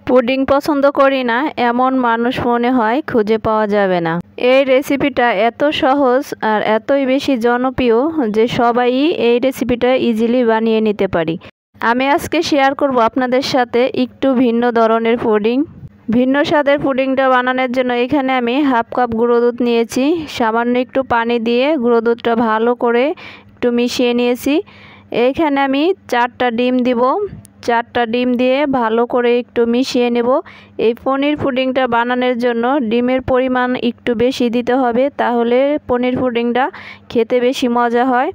Pudding পছন্দ করি না এমন মানুষ মনে হয় খুঁজে পাওয়া যাবে না। এই রেসিপিটা এত সহজ আর এতই বেশি জনপ্রিয় যে সবাই এই রেসিপিটা ইজিলি বানিয়ে নিতে পারি। আমি আজকে শেয়ার করব আপনাদের সাথে একটু ভিন্ন ধরনের পুডিং। ভিন্ন স্বাদের পুডিংটা বানানোর জন্য এখানে আমি হাফ কাপ গুঁড়ো দুধ নিয়েছি। সামান্য একটু পানি দিয়ে গুঁড়ো দুধটা ভালো করে একটু মিশিয়ে নিয়েছি। এইখানে আমি 4টা ডিম দিব। 4টা ডিম দিয়ে ভালো করে একটু মিশিয়ে নেব। এই পনির পুডিংটা বানানোর জন্য ডিমের পরিমাণ একটু বেশি দিতে হবে, তাহলে পনির পুডিংটা খেতে বেশি মজা হয়।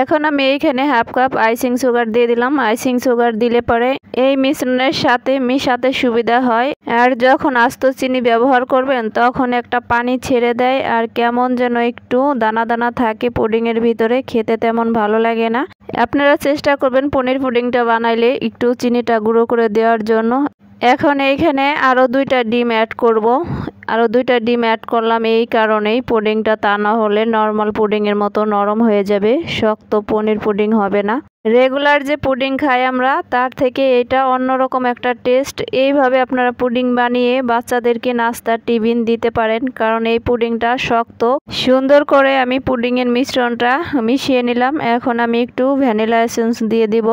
এখন আমি এইখানে হাফ কাপ আইসিং সুগার দিয়ে দিলাম। আইসিং সুগার দিলে পরে এই মিশ্রণের সাথে মিশাতে সুবিধা হয়। আর যখন আস্ত চিনি ব্যবহার করবেন তখন একটা পানি ছেড়ে দেয় আর কেমন যেন একটু দানা দানা থাকে পুডিংয়ের ভিতরে, খেতে তেমন ভালো লাগে না। আপনারা চেষ্টা করবেন পনির পুডিংটা বানাইলে একটু চিনিটা গুঁড়ো করে দেওয়ার জন্য। এখন এইখানে আরও 2টা ডিম অ্যাড করব। আরও 2টা ডিম অ্যাড করলাম এই কারণেই, পুডিংটা তা না হলে নর্মাল পুডিংয়ের মতো নরম হয়ে যাবে, শক্ত পনির পুডিং হবে না। রেগুলার যে পুডিং খাই আমরা তার থেকে এটা অন্যরকম একটা টেস্ট। এইভাবে আপনারা পুডিং বানিয়ে বাচ্চাদেরকে নাস্তার টিফিন দিতে পারেন, কারণ এই পুডিংটা শক্ত। সুন্দর করে আমি পুডিংয়ের মিশ্রণটা মিশিয়ে নিলাম। এখন আমি একটু ভ্যানিলা এসেন্স দিয়ে দিব।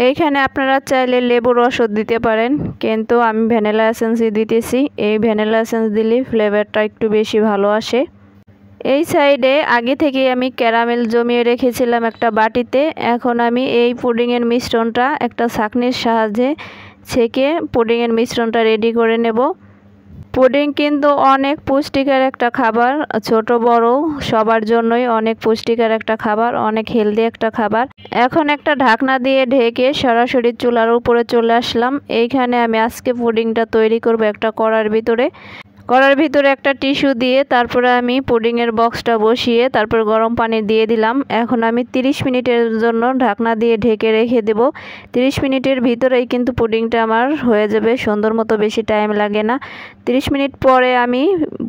এইখানে আপনারা চাইলে লেবুর রসও দিতে পারেন, কিন্তু আমি ভ্যানিলা এসেন্সই দিতেছি। এই ভ্যানিলা এসেন্স দিলে ফ্লেভারটা একটু বেশি ভালো আসে। এই সাইডে আগে থেকে আমি ক্যারামেল জমিয়ে রেখেছিলাম একটা বাটিতে। এখন আমি এই পুডিংয়ের মিশ্রণটা একটা ছাঁকনির সাহায্যে ছেঁকে পুডিংয়ের মিশ্রণটা রেডি করে নেব। পুডিং কিন্তু অনেক পুষ্টিকর একটা খাবার, ছোট বড় সবার জন্যই অনেক পুষ্টিকর একটা খাবার, অনেক হেলদি একটা খাবার। এখন একটা ঢাকনা দিয়ে ঢেকে সরাসরি চুলার উপরে চলে আসলাম। এইখানে আমি আজকে পুডিংটা তৈরি করব একটা কড়ার ভিতরে। কড়ার ভিতরে একটা টিস্যু দিয়ে তারপরে আমি পুডিংয়ের বক্সটা বসিয়ে তারপর গরম পানি দিয়ে দিলাম। এখন আমি 30 মিনিটের জন্য ঢাকনা দিয়ে ঢেকে রেখে দেব। 30 মিনিটের ভিতরেই কিন্তু পুডিংটা আমার হয়ে যাবে সুন্দর মতো, বেশি টাইম লাগে না। 30 মিনিট পরে আমি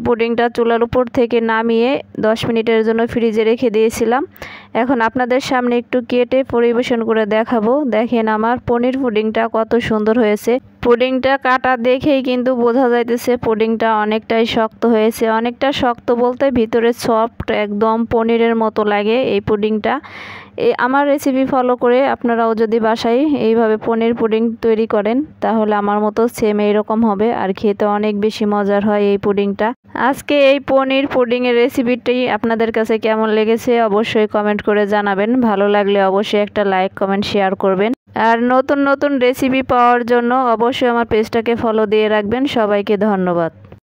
পুডিংটা চুলার উপর থেকে নামিয়ে 10 মিনিটের জন্য ফ্রিজে রেখে দিয়েছিলাম। এখন আপনাদের সামনে একটু কেটে পরিবেশন করে দেখাবো। দেখেন আমার পনির পুডিংটা কত সুন্দর হয়েছে। পুডিংটা কাটা দেখেই কিন্তু বোঝা যাইতেছে পুডিংটা অনেকটাই শক্ত হয়েছে। অনেকটা শক্ত বলতে ভিতরে সফট, একদম পনিরের মতো লাগে এই পুডিংটা। আমার রেসিপি ফলো করে আপনারাও যদি বাসায় এইভাবে পনির পুডিং তৈরি করেন তাহলে আমার মতো সেম এইরকম হবে, আর খেতে অনেক বেশি মজার হয় এই পুডিংটা। আজকে এই পনির পুডিংয়ের রেসিপিটি আপনাদের কাছে কেমন লেগেছে অবশ্যই কমেন্ট করে জানাবেন। ভালো লাগলে অবশ্যই একটা লাইক কমেন্ট শেয়ার করবেন। আর নতুন নতুন রেসিপি পাওয়ার জন্য অবশ্যই আমার পেজটাকে ফলো দিয়ে রাখবেন। সবাইকে ধন্যবাদ।